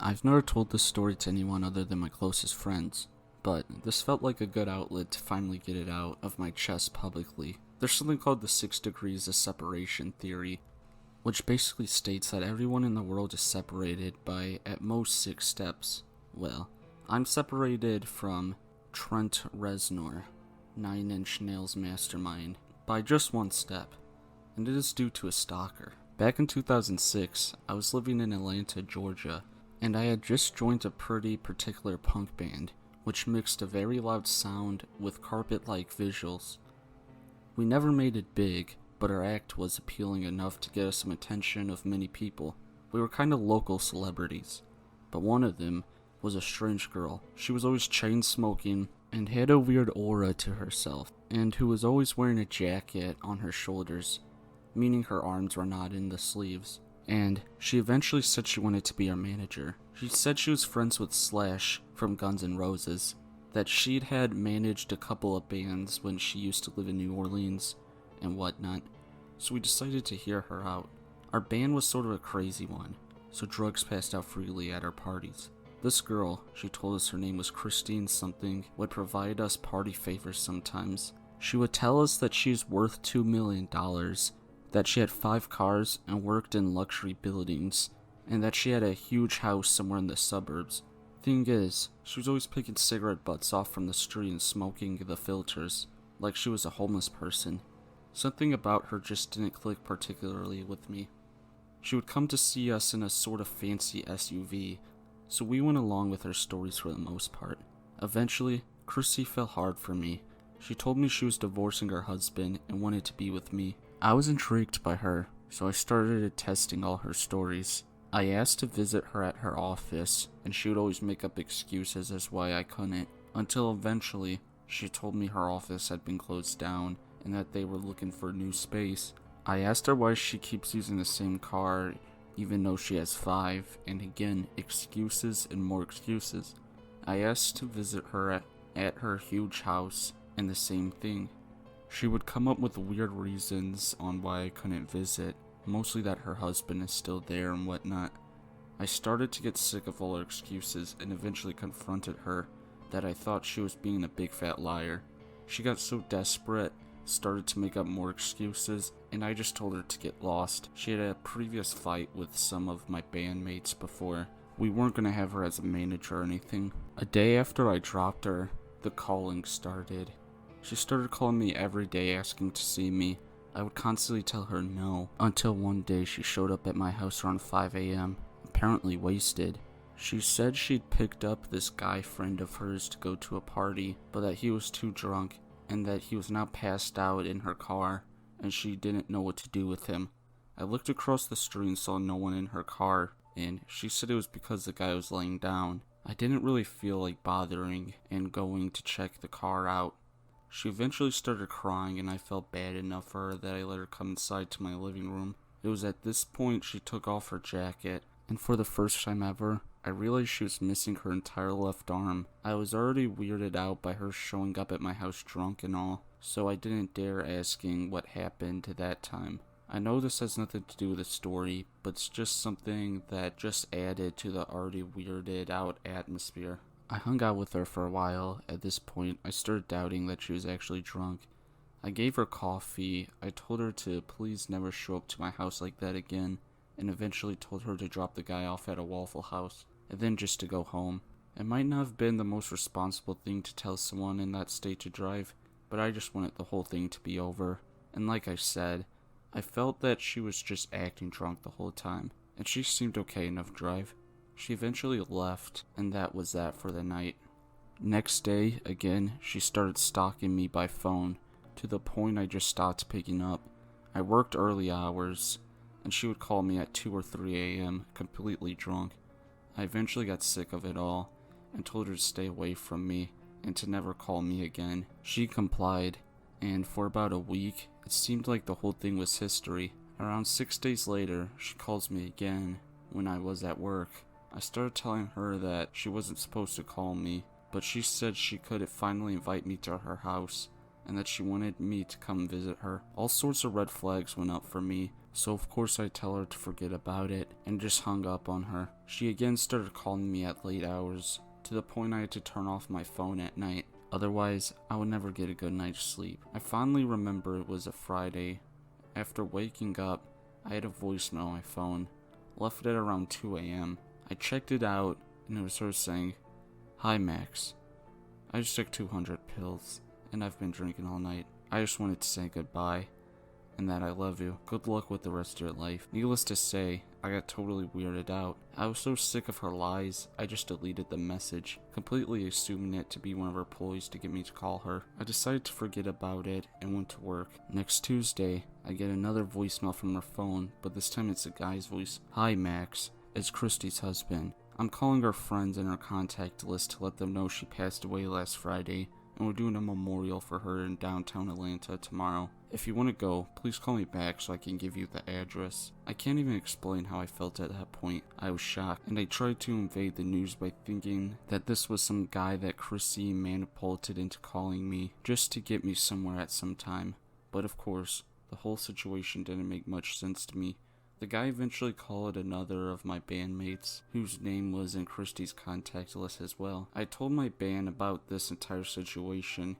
I've never told this story to anyone other than my closest friends, but this felt like a good outlet to finally get it out of my chest publicly. There's something called the 6 degrees of separation theory, which basically states that everyone in the world is separated by at most 6 steps. Well, I'm separated from Trent Reznor, 9 Inch Nails mastermind, by just 1 step, and it is due to a stalker. Back in 2006, I was living in Atlanta, Georgia, and I had just joined a pretty particular punk band, which mixed a very loud sound with carpet-like visuals. We never made it big, but our act was appealing enough to get us some attention of many people. We were kind of local celebrities, but one of them was a strange girl. She was always chain-smoking and had a weird aura to herself, and who was always wearing a jacket on her shoulders, meaning her arms were not in the sleeves. And she eventually said she wanted to be our manager. She said she was friends with Slash from Guns N' Roses, that she'd had managed a couple of bands when she used to live in New Orleans and whatnot, so we decided to hear her out. Our band was sort of a crazy one, so drugs passed out freely at our parties. This girl, she told us her name was Christine something, would provide us party favors sometimes. She would tell us that she's worth $2 million, that she had 5 cars and worked in luxury buildings, and that she had a huge house somewhere in the suburbs. Thing is, she was always picking cigarette butts off from the street and smoking the filters, like she was a homeless person. Something about her just didn't click particularly with me. She would come to see us in a sort of fancy SUV, so we went along with her stories for the most part. Eventually, Chrissy fell hard for me. She told me she was divorcing her husband and wanted to be with me. I was intrigued by her, so I started testing all her stories. I asked to visit her at her office, and she would always make up excuses as why I couldn't, until eventually she told me her office had been closed down and that they were looking for new space. I asked her why she keeps using the same car even though she has 5, and again, excuses and more excuses. I asked to visit her at her huge house, and the same thing. She would come up with weird reasons on why I couldn't visit, mostly that her husband is still there and whatnot. I started to get sick of all her excuses and eventually confronted her that I thought she was being a big fat liar. She got so desperate, started to make up more excuses, and I just told her to get lost. She had a previous fight with some of my bandmates before. We weren't going to have her as a manager or anything. A day after I dropped her, the calling started. She started calling me every day asking to see me. I would constantly tell her no, until one day she showed up at my house around 5 a.m., apparently wasted. She said she'd picked up this guy friend of hers to go to a party, but that he was too drunk, and that he was now passed out in her car, and she didn't know what to do with him. I looked across the street and saw no one in her car, and she said it was because the guy was laying down. I didn't really feel like bothering and going to check the car out. She eventually started crying, and I felt bad enough for her that I let her come inside to my living room. It was at this point she took off her jacket, and for the first time ever, I realized she was missing her entire left arm. I was already weirded out by her showing up at my house drunk and all, so I didn't dare asking what happened to that time. I know this has nothing to do with the story, but it's just something that just added to the already weirded out atmosphere. I hung out with her for a while. At this point, I started doubting that she was actually drunk. I gave her coffee. I told her to please never show up to my house like that again, and eventually told her to drop the guy off at a Waffle House, and then just to go home. It might not have been the most responsible thing to tell someone in that state to drive, but I just wanted the whole thing to be over. And like I said, I felt that she was just acting drunk the whole time, and she seemed okay enough to drive. She eventually left, and that was that for the night. Next day, again, she started stalking me by phone, to the point I just stopped picking up. I worked early hours, and she would call me at 2 or 3 a.m., completely drunk. I eventually got sick of it all, and told her to stay away from me, and to never call me again. She complied, and for about a week, it seemed like the whole thing was history. Around 6 days later, she calls me again, when I was at work. I started telling her that she wasn't supposed to call me, but she said she could finally invite me to her house. and that she wanted me to come visit her. All sorts of red flags went up for me, so of course I tell her to forget about it and just hung up on her. She again started calling me at late hours, to the point I had to turn off my phone at night. Otherwise, I would never get a good night's sleep. I finally remember it was a Friday. After waking up, I had a voicemail on my phone, left at around 2 a.m. I checked it out, and it was her saying, "Hi Max, I just took 200 pills, and I've been drinking all night. I just wanted to say goodbye, and that I love you. Good luck with the rest of your life." Needless to say, I got totally weirded out. I was so sick of her lies, I just deleted the message, completely assuming it to be one of her ploys to get me to call her. I decided to forget about it and went to work. Next Tuesday, I get another voicemail from her phone, but this time it's a guy's voice. "Hi Max, it's Christy's husband. I'm calling her friends in her contact list to let them know she passed away last Friday, and we're doing a memorial for her in downtown Atlanta tomorrow. If you want to go, please call me back so I can give you the address." I can't even explain how I felt at that point. I was shocked, and I tried to invade the news by thinking that this was some guy that Chrissy manipulated into calling me just to get me somewhere at some time. But of course, the whole situation didn't make much sense to me. The guy eventually called another of my bandmates, whose name was in Christie's contact list as well. I told my band about this entire situation,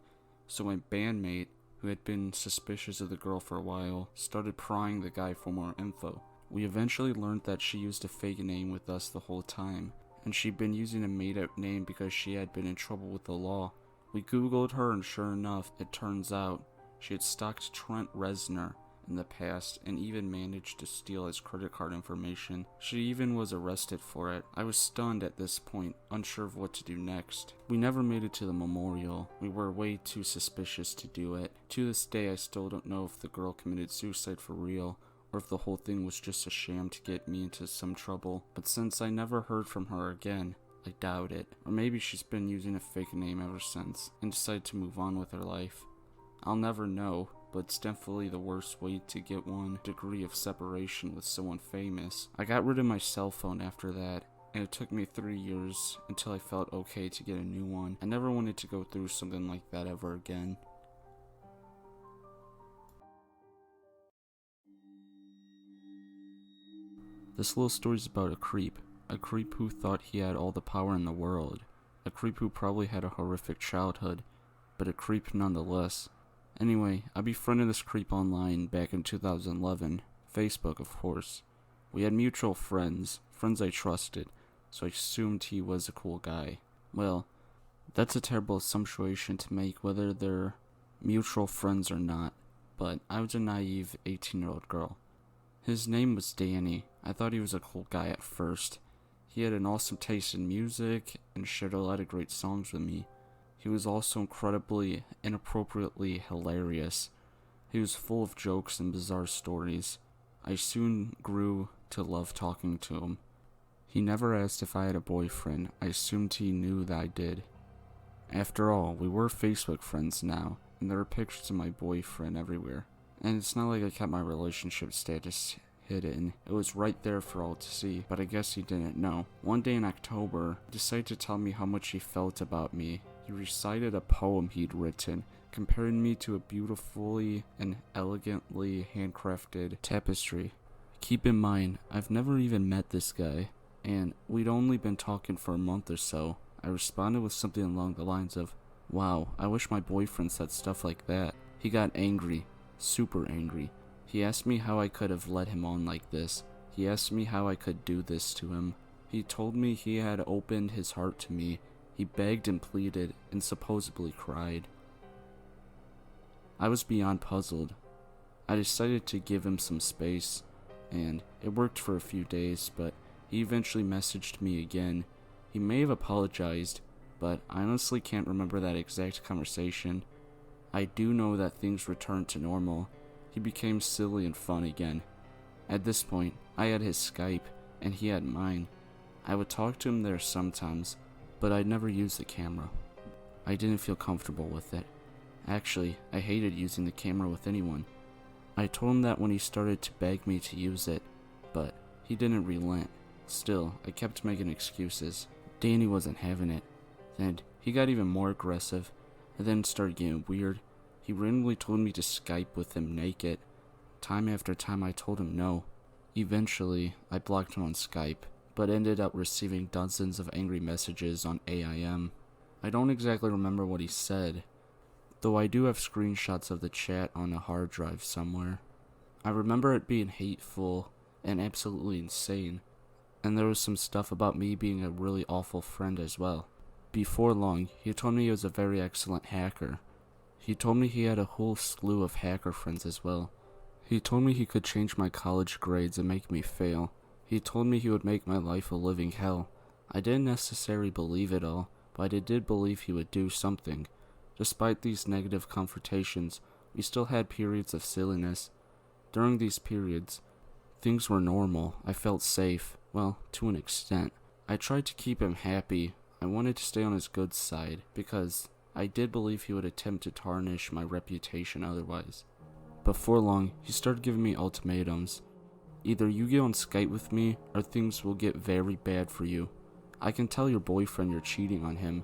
so my bandmate, who had been suspicious of the girl for a while, started prying the guy for more info. We eventually learned that she used a fake name with us the whole time, and she'd been using a made-up name because she had been in trouble with the law. We googled her, and sure enough, it turns out she had stalked Trent Reznor in the past and even managed to steal his credit card information. She even was arrested for it. I was stunned at this point, unsure of what to do next. We never made it to the memorial. We were way too suspicious to do it. To this day, I still don't know if the girl committed suicide for real, or if the whole thing was just a sham to get me into some trouble. But since I never heard from her again, I doubt it. Or maybe she's been using a fake name ever since, and decided to move on with her life. I'll never know, but it's definitely the worst way to get one degree of separation with someone famous. I got rid of my cell phone after that, and it took me 3 years until I felt okay to get a new one. I never wanted to go through something like that ever again. This little story is about a creep who thought he had all the power in the world, a creep who probably had a horrific childhood, but a creep nonetheless. Anyway, I befriended this creep online back in 2011, Facebook of course. We had mutual friends I trusted, so I assumed he was a cool guy. Well, that's a terrible assumption to make whether they're mutual friends or not, but I was a naive 18-year-old girl. His name was Danny. I thought he was a cool guy at first. He had an awesome taste in music and shared a lot of great songs with me. He was also incredibly, inappropriately hilarious. He was full of jokes and bizarre stories. I soon grew to love talking to him. He never asked if I had a boyfriend. I assumed he knew that I did. After all, we were Facebook friends now, and there were pictures of my boyfriend everywhere. And it's not like I kept my relationship status hidden. It was right there for all to see, but I guess he didn't know. One day in October, he decided to tell me how much he felt about me. He recited a poem he'd written, comparing me to a beautifully and elegantly handcrafted tapestry. Keep in mind, I've never even met this guy, and we'd only been talking for a month or so. I responded with something along the lines of, "Wow, I wish my boyfriend said stuff like that." He got angry, super angry. He asked me how I could have let him on like this. He asked me how I could do this to him. He told me he had opened his heart to me. He begged and pleaded and supposedly cried. I was beyond puzzled. I decided to give him some space, and it worked for a few days, but he eventually messaged me again. He may have apologized, but I honestly can't remember that exact conversation. I do know that things returned to normal. He became silly and fun again. At this point, I had his Skype, and he had mine. I would talk to him there sometimes, but I'd never use the camera. I didn't feel comfortable with it. Actually, I hated using the camera with anyone. I told him that when he started to beg me to use it, but he didn't relent. Still, I kept making excuses. Danny wasn't having it. Then he got even more aggressive, and then started getting weird. He randomly told me to Skype with him naked. Time after time I told him no. Eventually, I blocked him on Skype, but ended up receiving dozens of angry messages on AIM. I don't exactly remember what he said, though I do have screenshots of the chat on a hard drive somewhere. I remember it being hateful and absolutely insane, and there was some stuff about me being a really awful friend as well. Before long, he told me he was a very excellent hacker. He told me he had a whole slew of hacker friends as well. He told me he could change my college grades and make me fail. He told me he would make my life a living hell. I didn't necessarily believe it all, but I did believe he would do something. Despite these negative confrontations, we still had periods of silliness. During these periods, things were normal. I felt safe, well, to an extent. I tried to keep him happy. I wanted to stay on his good side, because I did believe he would attempt to tarnish my reputation otherwise. Before long, he started giving me ultimatums. Either you get on Skype with me, or things will get very bad for you. I can tell your boyfriend you're cheating on him.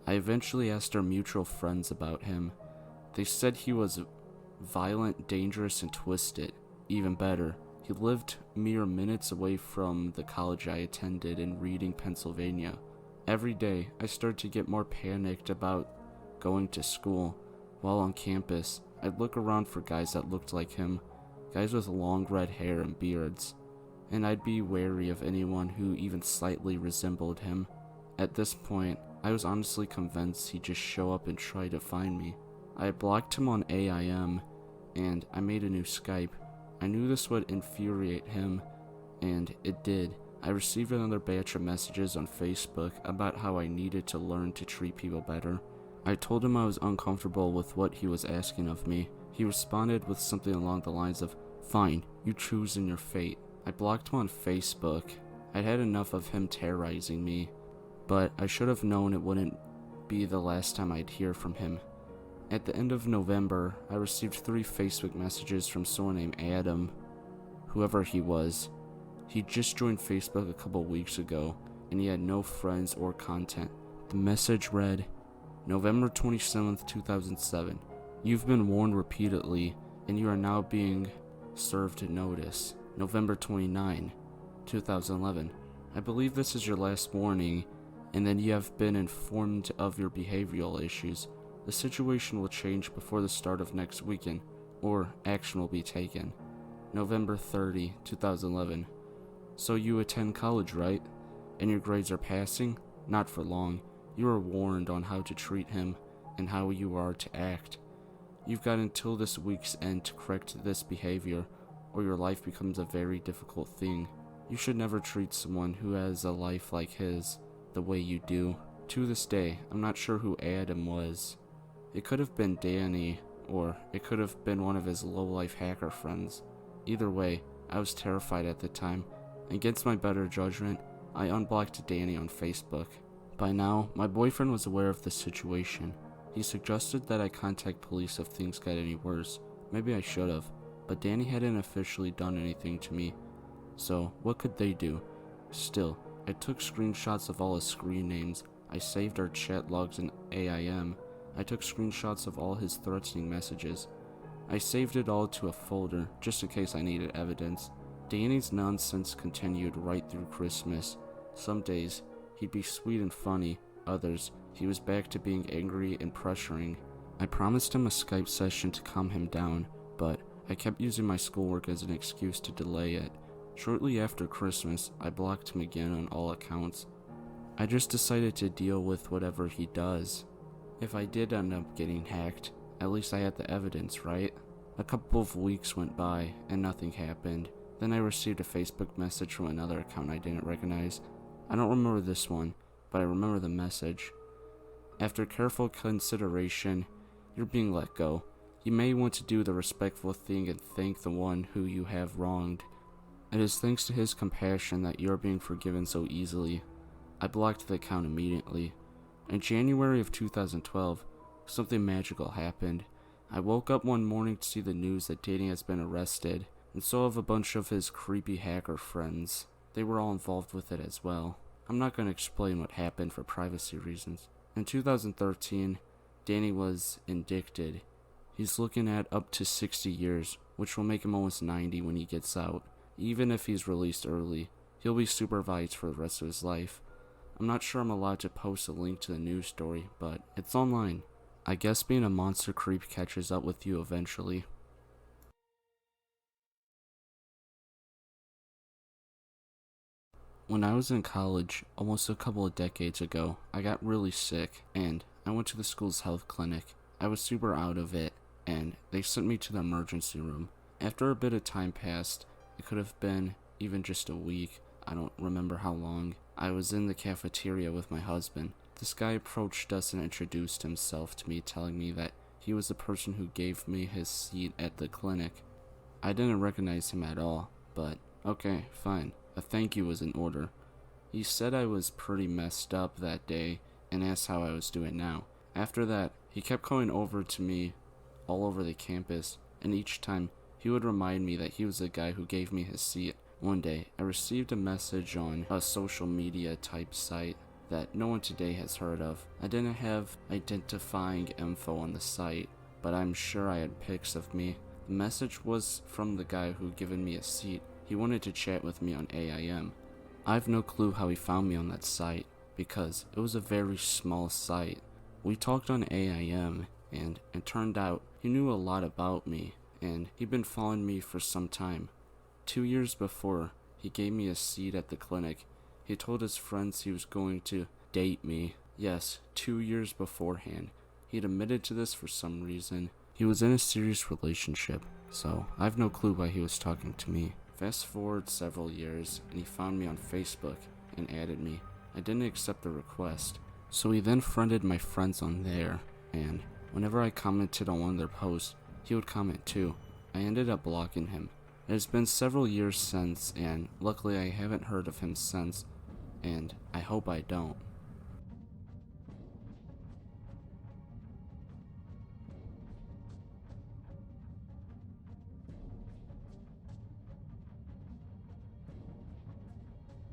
I eventually asked our mutual friends about him. They said he was violent, dangerous, and twisted. Even better, he lived mere minutes away from the college I attended in Reading, Pennsylvania. Every day, I started to get more panicked about going to school. While on campus, I'd look around for guys that looked like him, guys with long red hair and beards, and I'd be wary of anyone who even slightly resembled him. At this point, I was honestly convinced he'd just show up and try to find me. I blocked him on AIM, and I made a new Skype. I knew this would infuriate him, and it did. I received another batch of messages on Facebook about how I needed to learn to treat people better. I told him I was uncomfortable with what he was asking of me. He responded with something along the lines of, "Fine, you choose in your fate." I blocked him on Facebook. I'd had enough of him terrorizing me, but I should have known it wouldn't be the last time I'd hear from him. At the end of November, I received 3 Facebook messages from someone named Adam, whoever he was. He just joined Facebook a couple weeks ago, and he had no friends or content. The message read, November 27th, 2007. You've been warned repeatedly, and you are now being served notice. November 29, 2011. I believe this is your last warning, and then you have been informed of your behavioral issues. The situation will change before the start of next weekend, or action will be taken. November 30, 2011. So you attend college, right? And your grades are passing? Not for long. You are warned on how to treat him and how you are to act. You've got until this week's end to correct this behavior, or your life becomes a very difficult thing. You should never treat someone who has a life like his the way you do. To this day, I'm not sure who Adam was. It could have been Danny, or it could have been one of his low-life hacker friends. Either way, I was terrified at the time. Against my better judgment, I unblocked Danny on Facebook. By now, my boyfriend was aware of the situation. He suggested that I contact police if things got any worse. Maybe I should have, but Danny hadn't officially done anything to me. So, what could they do? Still, I took screenshots of all his screen names. I saved our chat logs in AIM. I took screenshots of all his threatening messages. I saved it all to a folder, just in case I needed evidence. Danny's nonsense continued right through Christmas. Some days, he'd be sweet and funny. Others, he was back to being angry and pressuring. I promised him a Skype session to calm him down, but I kept using my schoolwork as an excuse to delay it. Shortly after Christmas, I blocked him again on all accounts. I just decided to deal with whatever he does. If I did end up getting hacked, at least I had the evidence, right? A couple of weeks went by, and nothing happened. Then I received a Facebook message from another account I didn't recognize. I don't remember this one, but I remember the message. After careful consideration, you're being let go. You may want to do the respectful thing and thank the one who you have wronged. It is thanks to his compassion that you are being forgiven so easily. I blocked the account immediately. In January of 2012, something magical happened. I woke up one morning to see the news that Danny has been arrested, and so have a bunch of his creepy hacker friends. They were all involved with it as well. I'm not going to explain what happened for privacy reasons. In 2013, Danny was indicted. He's looking at up to 60 years, which will make him almost 90 when he gets out. Even if he's released early, he'll be supervised for the rest of his life. I'm not sure I'm allowed to post a link to the news story, but it's online. I guess being a monster creep catches up with you eventually. When I was in college, almost a couple of decades ago, I got really sick, and I went to the school's health clinic. I was super out of it, and they sent me to the emergency room. After a bit of time passed, it could have been even just a week, I don't remember how long, I was in the cafeteria with my husband. This guy approached us and introduced himself to me, telling me that he was the person who gave me his seat at the clinic. I didn't recognize him at all, but okay, fine. A thank you was in order. He said I was pretty messed up that day and asked how I was doing now. After that, he kept going over to me all over the campus, and each time he would remind me that he was the guy who gave me his seat. One day, I received a message on a social media type site that no one today has heard of. I didn't have identifying info on the site, but I'm sure I had pics of me. The message was from the guy who had given me a seat. He wanted to chat with me on AIM. I have no clue how he found me on that site, because it was a very small site. We talked on AIM, and it turned out he knew a lot about me, and he'd been following me for some time. 2 years before he gave me a seat at the clinic, he told his friends he was going to date me. Yes, 2 years beforehand. He'd admitted to this for some reason. He was in a serious relationship, so I have no clue why he was talking to me. Fast forward several years, and he found me on Facebook and added me. I didn't accept the request, so he then friended my friends on there, and whenever I commented on one of their posts, he would comment too. I ended up blocking him. It has been several years since, and luckily I haven't heard of him since, and I hope I don't.